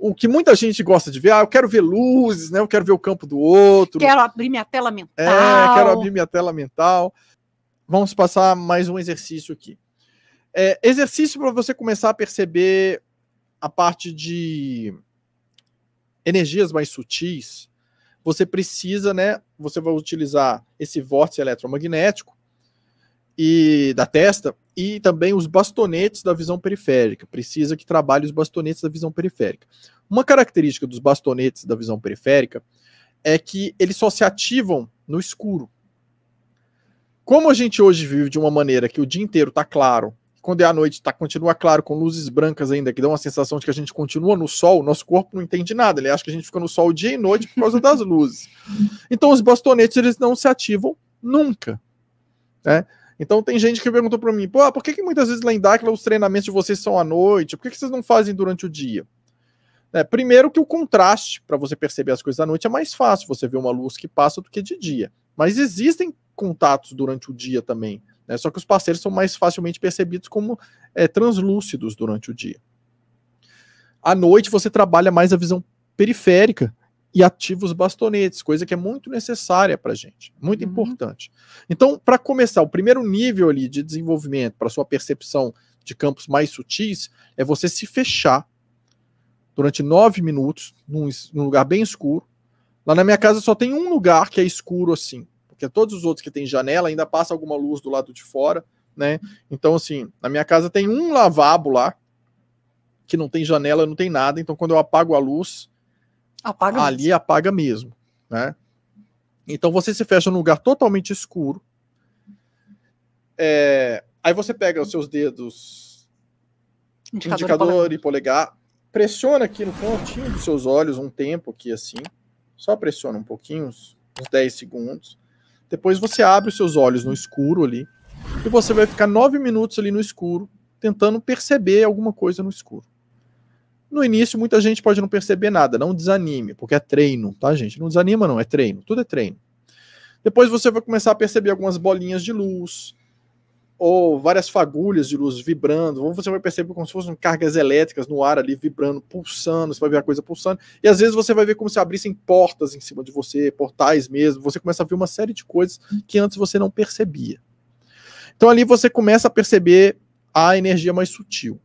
o que muita gente gosta de ver, eu quero ver luzes, né? Eu quero ver o campo do outro. Quero abrir minha tela mental. Quero abrir minha tela mental. Vamos passar mais um exercício aqui. Exercício para você começar a perceber a parte de energias mais sutis. Você precisa, né? Você vai utilizar esse vórtice eletromagnético e da testa e também os bastonetes da visão periférica. Precisa que trabalhe os bastonetes da visão periférica. Uma característica dos bastonetes da visão periférica é que eles só se ativam no escuro. Como a gente hoje vive de uma maneira que o dia inteiro está claro, quando é à noite continua claro, com luzes brancas ainda, que dão uma sensação de que a gente continua no sol, nosso corpo não entende nada, ele acha que a gente fica no sol dia e noite por causa das luzes. Então os bastonetes, eles não se ativam nunca, né? Então tem gente que perguntou para mim, por que muitas vezes lá em Dáquila os treinamentos de vocês são à noite? Por que vocês não fazem durante o dia? Primeiro que o contraste, para você perceber as coisas à noite, é mais fácil você ver uma luz que passa do que de dia. Mas existem contatos durante o dia também, né? Só que os parceiros são mais facilmente percebidos como translúcidos durante o dia. À noite você trabalha mais a visão periférica e ativa os bastonetes, coisa que é muito necessária para a gente, muito importante. Então, para começar, o primeiro nível ali de desenvolvimento para sua percepção de campos mais sutis é você se fechar durante 9 minutos num lugar bem escuro. Lá na minha casa só tem um lugar que é escuro assim, porque todos os outros que tem janela ainda passa alguma luz do lado de fora, né? Então, assim, na minha casa tem um lavabo lá, que não tem janela, não tem nada, então quando eu apago a luz, apaga mesmo, né? Então você se fecha num lugar totalmente escuro, aí você pega os seus dedos, indicador e polegar, pressiona aqui no pontinho dos seus olhos um tempo aqui assim, só pressiona um pouquinho, uns 10 segundos. Depois você abre os seus olhos no escuro ali e você vai ficar 9 minutos ali no escuro, tentando perceber alguma coisa no escuro. No início, muita gente pode não perceber nada, não desanime, porque é treino, tá, gente? Não desanima não, é treino, tudo é treino. Depois você vai começar a perceber algumas bolinhas de luz, ou várias fagulhas de luz vibrando, ou você vai perceber como se fossem cargas elétricas no ar ali, vibrando, pulsando, você vai ver a coisa pulsando, e às vezes você vai ver como se abrissem portas em cima de você, portais mesmo, você começa a ver uma série de coisas que antes você não percebia. Então ali você começa a perceber a energia mais sutil.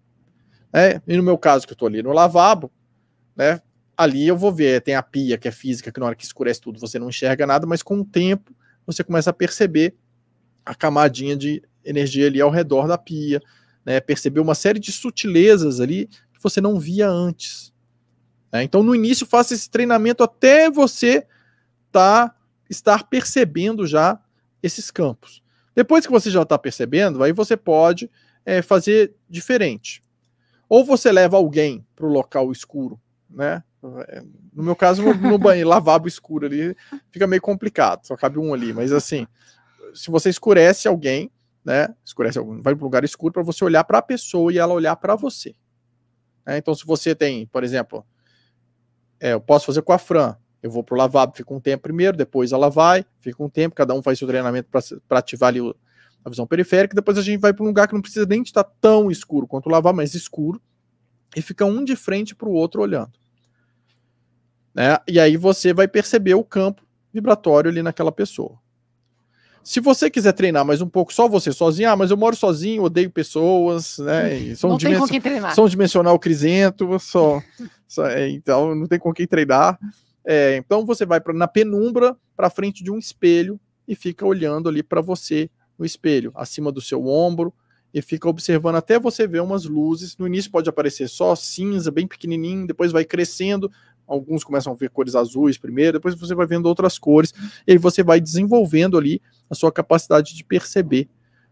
E no meu caso, que eu estou ali no lavabo, né, ali eu vou ver, tem a pia, que é física, que na hora que escurece tudo você não enxerga nada, mas com o tempo você começa a perceber a camadinha de energia ali ao redor da pia, né, perceber uma série de sutilezas ali que você não via antes. Então no início faça esse treinamento até você estar percebendo já esses campos. Depois que você já está percebendo, aí você pode fazer diferente. Ou você leva alguém para o local escuro, né? No meu caso, no banheiro, lavabo escuro ali, fica meio complicado, só cabe um ali, mas assim, se você escurece alguém, né? Vai para um lugar escuro para você olhar para a pessoa e ela olhar para você. Então, se você tem, por exemplo, eu posso fazer com a Fran, eu vou para o lavabo, fico um tempo primeiro, depois ela vai, fica um tempo, cada um faz seu treinamento para ativar ali a visão periférica, depois a gente vai para um lugar que não precisa nem estar tão escuro quanto o lavabo, mas escuro, e fica um de frente para o outro olhando. E aí você vai perceber o campo vibratório ali naquela pessoa. Se você quiser treinar mais um pouco, só você sozinho, mas eu moro sozinho, odeio pessoas, né? E não tem com quem treinar. Sou um dimensional crisento, então não tem com quem treinar. Então você vai na penumbra, para frente de um espelho, e fica olhando ali para você no espelho, acima do seu ombro, e fica observando até você ver umas luzes. No início pode aparecer só cinza, bem pequenininho, depois vai crescendo, alguns começam a ver cores azuis primeiro, depois você vai vendo outras cores, e aí você vai desenvolvendo ali a sua capacidade de perceber,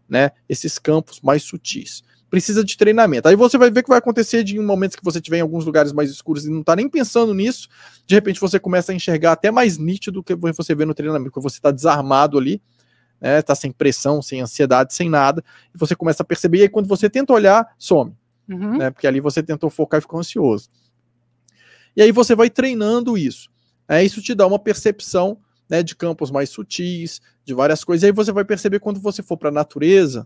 né, esses campos mais sutis. Precisa de treinamento. Aí você vai ver que vai acontecer em momentos que você estiver em alguns lugares mais escuros e não está nem pensando nisso, de repente você começa a enxergar até mais nítido do que você vê no treinamento, porque você está desarmado ali, tá sem pressão, sem ansiedade, sem nada, e você começa a perceber, e aí quando você tenta olhar, some, né, porque ali você tentou focar e ficou ansioso. E aí você vai treinando isso. Isso te dá uma percepção, né, de campos mais sutis, de várias coisas, e aí você vai perceber quando você for para a natureza,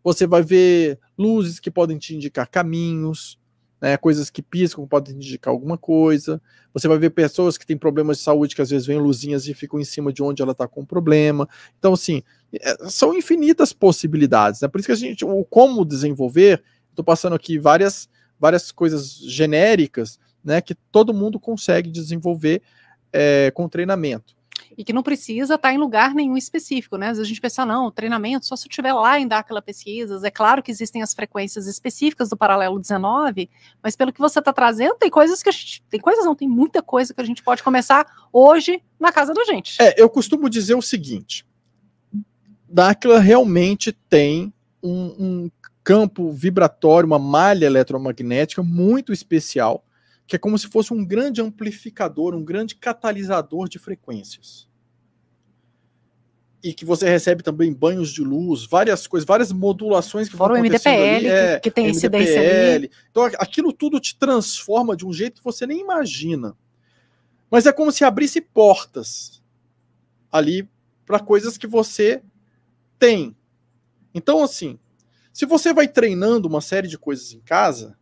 você vai ver luzes que podem te indicar caminhos, né? Coisas que piscam podem indicar alguma coisa. Você vai ver pessoas que têm problemas de saúde que às vezes vêm luzinhas e ficam em cima de onde ela está com problema. Então, assim, são infinitas possibilidades, né? Por isso que o como desenvolver, estou passando aqui várias coisas genéricas, né, que todo mundo consegue desenvolver com treinamento. E que não precisa estar em lugar nenhum específico, né? Às vezes a gente pensa, não, treinamento só se eu estiver lá em Dáquila Pesquisas. É claro que existem as frequências específicas do Paralelo 19, mas pelo que você está trazendo, tem muita coisa que a gente pode começar hoje na casa da gente. Eu costumo dizer o seguinte, Dáquila realmente tem um campo vibratório, uma malha eletromagnética muito especial, que é como se fosse um grande amplificador, um grande catalisador de frequências. E que você recebe também banhos de luz, várias coisas, várias modulações que vão acontecendo MDPL, ali. que tem incidência ali. Então aquilo tudo te transforma de um jeito que você nem imagina. Mas é como se abrisse portas ali para coisas que você tem. Então, assim, se você vai treinando uma série de coisas em casa,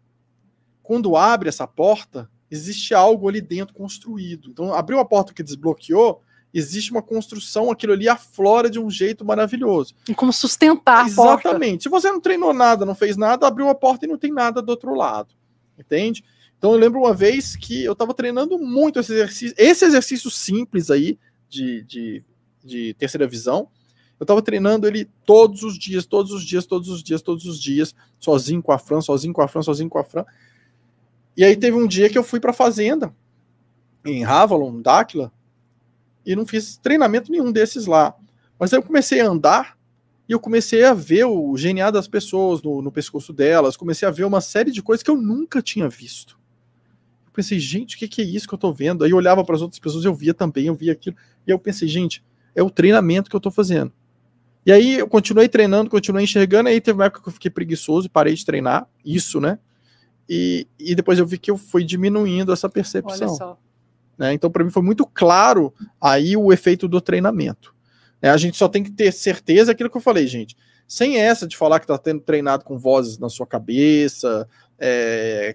quando abre essa porta, existe algo ali dentro construído. Então, abriu a porta que desbloqueou, existe uma construção, aquilo ali aflora de um jeito maravilhoso. E como sustentar a porta. Exatamente. Se você não treinou nada, não fez nada, abriu a porta e não tem nada do outro lado. Entende? Então, eu lembro uma vez que eu estava treinando muito esse exercício simples aí de terceira visão. Eu estava treinando ele todos os dias, sozinho com a Fran. E aí teve um dia que eu fui pra fazenda, em Ravalon, Dáquila, e não fiz treinamento nenhum desses lá. Mas aí eu comecei a andar, e eu comecei a ver o DNA das pessoas no pescoço delas, comecei a ver uma série de coisas que eu nunca tinha visto. Eu pensei, gente, o que é isso que eu tô vendo? Aí eu olhava para as outras pessoas, eu via também, eu via aquilo, e eu pensei, gente, é o treinamento que eu tô fazendo. E aí eu continuei treinando, continuei enxergando, aí teve uma época que eu fiquei preguiçoso e parei de treinar, isso, né? E depois eu vi que eu fui diminuindo essa percepção. Olha só. Né? Então, para mim, foi muito claro aí o efeito do treinamento. Né? A gente só tem que ter certeza daquilo que eu falei, gente. Sem essa de falar que está tendo treinado com vozes na sua cabeça,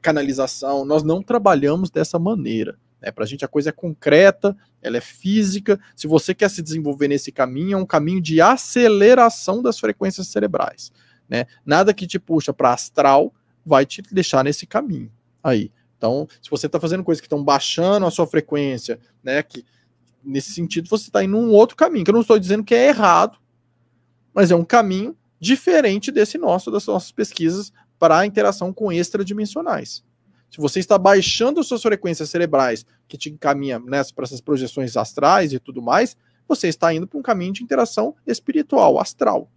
canalização, nós não trabalhamos dessa maneira. Né? Para a gente a coisa é concreta, ela é física. Se você quer se desenvolver nesse caminho, é um caminho de aceleração das frequências cerebrais. Né? Nada que te puxa para astral vai te deixar nesse caminho aí. Então, se você está fazendo coisas que estão baixando a sua frequência, né, que nesse sentido você está indo num outro caminho, que eu não estou dizendo que é errado, mas é um caminho diferente desse das nossas pesquisas para a interação com extradimensionais. Se você está baixando as suas frequências cerebrais, que te encaminha, né, para essas projeções astrais e tudo mais, você está indo para um caminho de interação espiritual, astral.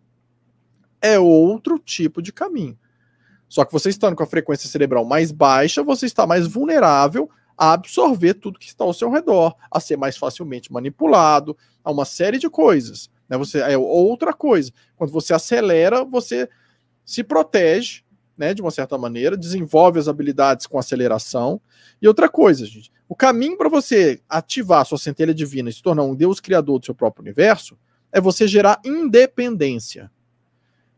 É outro tipo de caminho. Só que você estando com a frequência cerebral mais baixa, você está mais vulnerável a absorver tudo que está ao seu redor, a ser mais facilmente manipulado, a uma série de coisas. Né? É outra coisa. Quando você acelera, você se protege, né, de uma certa maneira, desenvolve as habilidades com aceleração. E outra coisa, gente, o caminho para você ativar a sua centelha divina e se tornar um Deus criador do seu próprio universo é você gerar independência.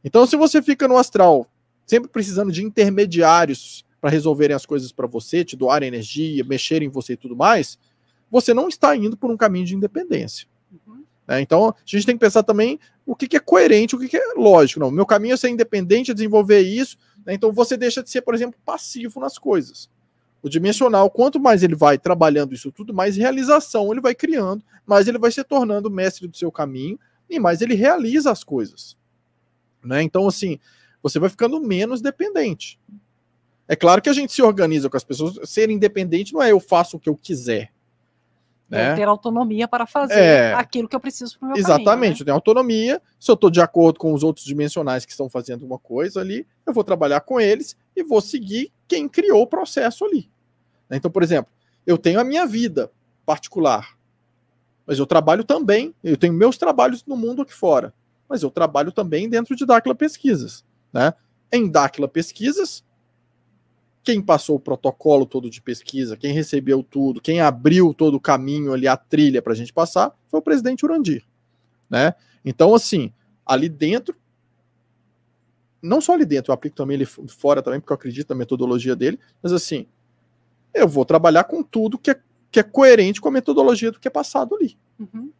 Então, se você fica no astral sempre precisando de intermediários para resolverem as coisas para você, te doarem energia, mexerem em você e tudo mais, você não está indo por um caminho de independência. Uhum. Então, a gente tem que pensar também o que é coerente, o que é lógico. Não, meu caminho é ser independente, é desenvolver isso. Né? Então, você deixa de ser, por exemplo, passivo nas coisas. O dimensional, quanto mais ele vai trabalhando isso tudo, mais realização ele vai criando, mais ele vai se tornando mestre do seu caminho e mais ele realiza as coisas. Né? Então, assim, você vai ficando menos dependente. É claro que a gente se organiza com as pessoas. Ser independente não é eu faço o que eu quiser. Né? É ter autonomia para fazer aquilo que eu preciso para o meu exatamente, caminho, né? Eu tenho autonomia. Se eu estou de acordo com os outros dimensionais que estão fazendo uma coisa ali, eu vou trabalhar com eles e vou seguir quem criou o processo ali. Então, por exemplo, eu tenho a minha vida particular, mas eu trabalho também, eu tenho meus trabalhos no mundo aqui fora, mas eu trabalho também dentro de Dáquila Pesquisas. Né? Em Dáquila Pesquisas, quem passou o protocolo todo de pesquisa, quem recebeu tudo, quem abriu todo o caminho ali, a trilha para a gente passar, foi o presidente Urandir. Né? Então, assim, ali dentro, não só ali dentro, eu aplico também ali fora também, porque eu acredito na metodologia dele, mas assim, eu vou trabalhar com tudo que é coerente com a metodologia do que é passado ali. Uhum.